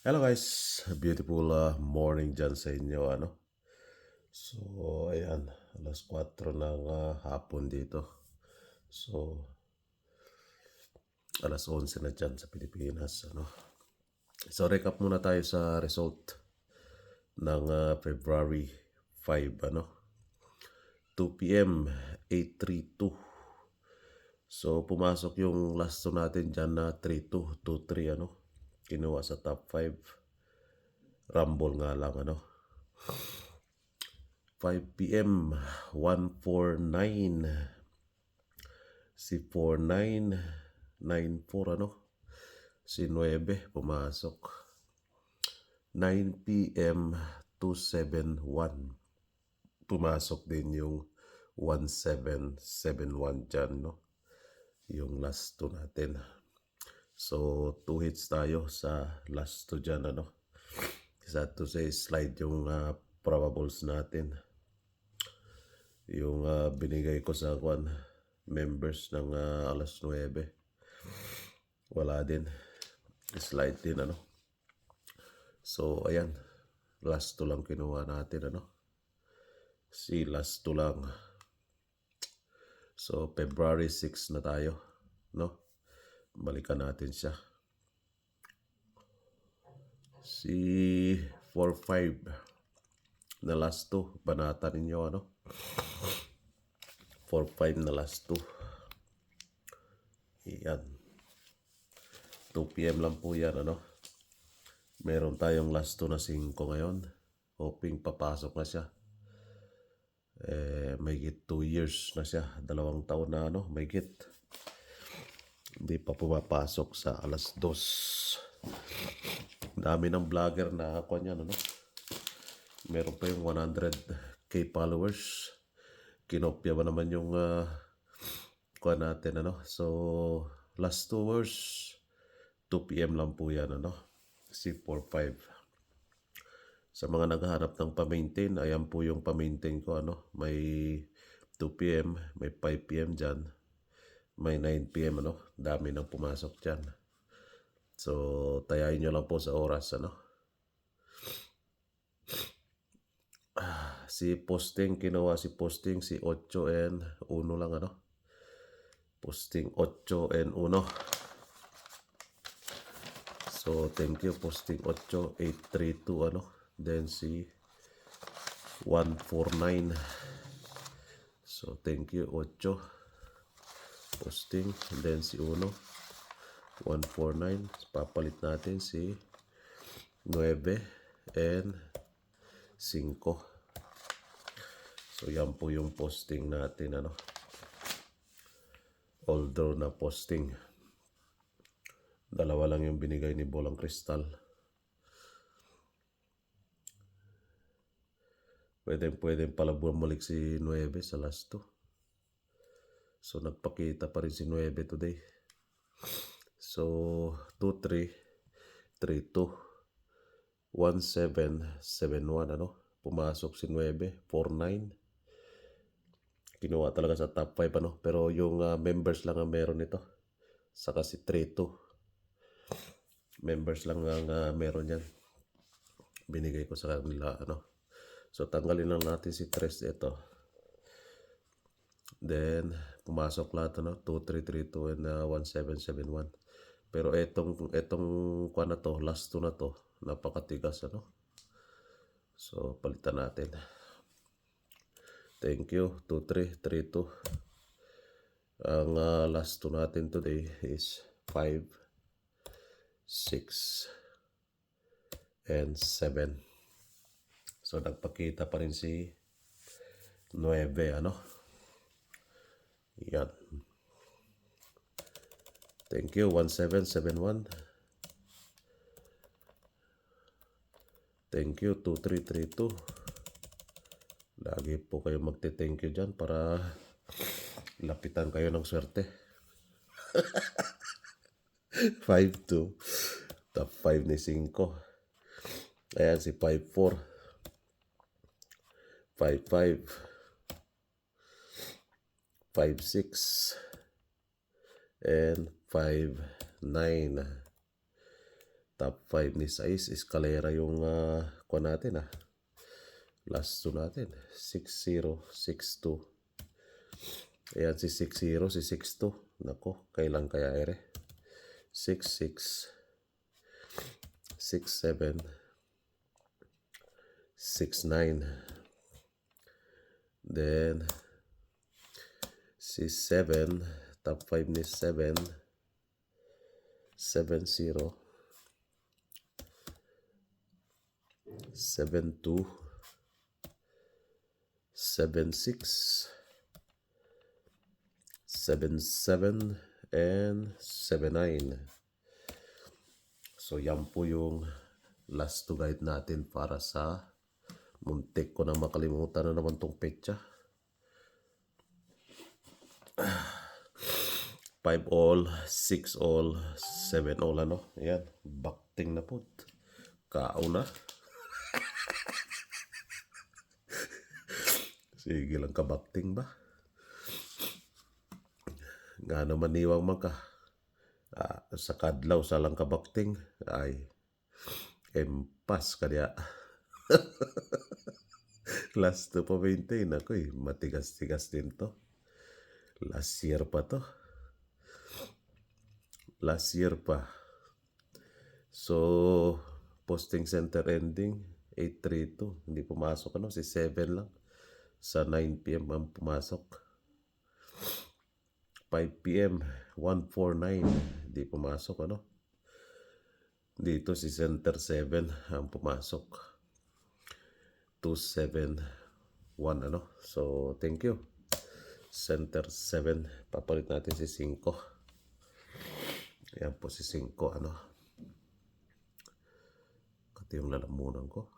Hello guys, beautiful morning dyan sa inyo So ayan, alas 4 ng hapon dito. So alas 11 na dyan sa Pilipinas So recap muna tayo sa result ng February 5 2 p.m. 832. So pumasok yung last two natin dyan na 32, 23 kinuha sa top 5. Rumble nga lang 5 p.m. 149. Si 4994 Si 9 pumasok. 9 p.m. 271. Pumasok din yung 1771 dyan yung last two natin. So 2 hits tayo sa last two dyan Sad to say, slide yung probables natin. Yung binigay ko sa members ng alas 9. Wala din. Slide din So ayan, last two lang kinuha natin Si last two lang. So February 6 na tayo Balikan natin siya. Si 4-5 na last two, banata ninyo 4-5 na last two. Yan. 2 p.m. lang po yan Meron tayong last two na 5 ngayon. Hoping papasok na siya. May git 2 years na siya. 2 taon na may git. Hindi pa pumapasok sa alas 2. Dami ng vlogger na ako niyan Meron pa yung 100k followers. Kinopya ba naman yung natin So last 2 hours 2 p.m. lang po yan Si 4-5. Sa mga naghahanap ng pa-maintain, ayan po yung pa-maintain ko May 2 p.m. May 5 p.m. dyan. May 9 p.m. Dami nang pumasok dyan. So tayain nyo lang po sa oras Si posting, kinuha si posting si 8 and 1 lang Posting 8 and 1. So thank you posting 8, 832 Then si 149. So thank you 8 posting. Then si 1 149. Papalit natin si 9 and 5. So yan po yung posting natin Although na posting, dalawa lang yung binigay ni Bolang Kristal. Pwede pala bumalik si 9 sa last 2. So nagpakita pa rin si 9 today. So 2-3, 3-2, 1-7-7-1 Pumasok si 9, 4-9. Kinuha talaga sa top 5 Pero yung members lang ang meron nito. Saka si 3-2. Members lang ang meron yan. Binigay ko sa kanila So tanggalin lang natin si 3 ito. Then pumasok lahat 2-3-3-2 and 1-7-7-1. Pero etong kuha na to, last 2 na to, napakatigas So palitan natin. Thank you 2-3-3-2. Ang last 2 natin today is 5, 6 and 7. So nagpakita pa rin si 9 Yan. Thank you 1771. Thank you 2332. Lagi po kayo magte-thank you dyan para lapitan kayo ng swerte. 5-2. Top 5 ni 5. Ayan si 5-4. 5-5. 5-6 and 5-9. Top 5 ni Sais. Escalera yung kuha natin Last 2 natin. 6-0, 6-2. Ayan si 6-0, si 6-2. Nako, kailan kaya ere? 6-6, 6-7, 6-9. Then, si 7, top 5 ni 7, 7-0, 7-2, 7-6, 7-7, and 7-9. So, yan po yung last to guide natin para sa muntik ko na makalimutan na naman tong petsa. 5 all, 6 all, 7 all Ayan, bakting na po. Kauna. Sige lang kabakting ba? Nga naman niwang man ka. Sa kadlaw sa lang kabakting. Ay, empas ka diya. Last to pa maintain ako matigas-tigas din to. Last year pa to. Last year pa. So, posting center ending 832. Hindi pumasok si 7 lang. Sa 9 PM ang pumasok. 5 PM 149. Hindi pumasok Dito si center 7 ang pumasok. 271 So, thank you. Center 7. Papalit natin si 5. Ayan po si 5 Ito yung lalamunan ko.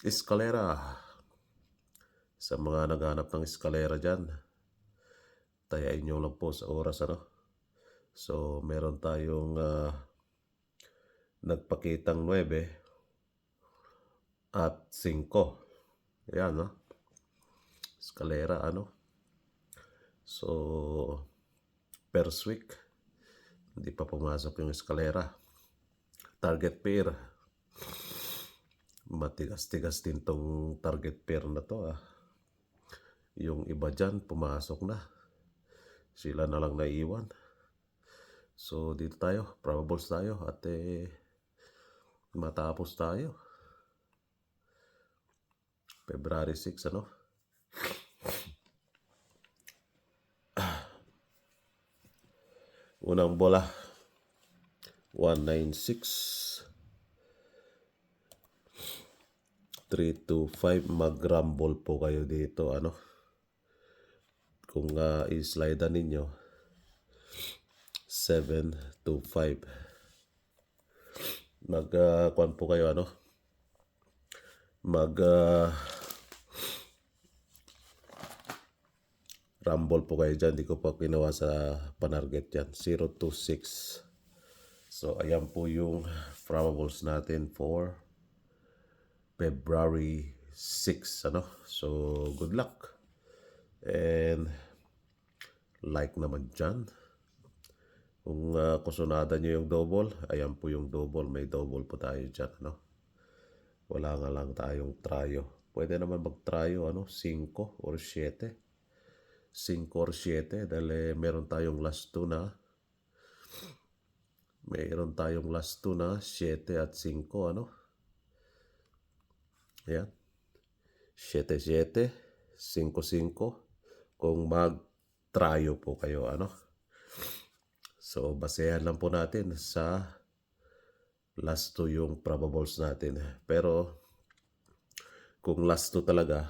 Escalera. Sa mga naghanap ng escalera dyan, tayain nyo lang po sa oras So, meron tayong nagpakitang 9 at 5. Ayan escalera So, first week, hindi pa pumasok yung escalera. Target pair. Matigas-tigas din tong target pair na to Yung iba dyan, pumasok na. Sila na lang naiiwan. So, dito tayo. Probables tayo. At matapos tayo. February 6, Unang bola. 196. 325. Mag-rumble po kayo dito. Kung i-slide ninyo 725. Kuan po kayo rumble po kayo dyan. Di ko pa ginawa sa panarget dyan. 026. So, ayan po yung probables natin for February 6. So, good luck. And like naman dyan. Kung kusunada nyo yung double, ayan po yung double. May double po tayo dyan. Wala nga lang tayong tryo. Pwede naman mag-tryo 5 or 7. 5 or 7 dahil meron tayong last 2 na. Meron tayong last 2 na 7 at 5 Ayan. 7-7, 5-5. Kung mag-tryo po kayo So, basehan lang po natin sa last 2 yung probables natin. Pero, kung last 2 talaga,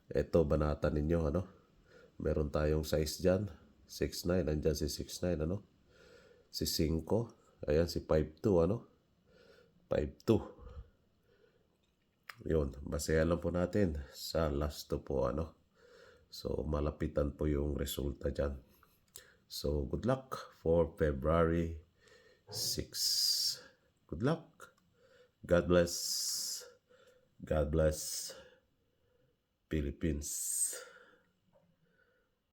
ito, banatan ninyo, Meron tayong size dyan. 6'9", andyan si 6'9", Si 5, ayan, si 5'2", 5'2". Yun, basehan lang po natin sa last 2 po, So, malapitan po yung resulta dyan. So, good luck for February 6. Good luck. God bless. God bless Philippines.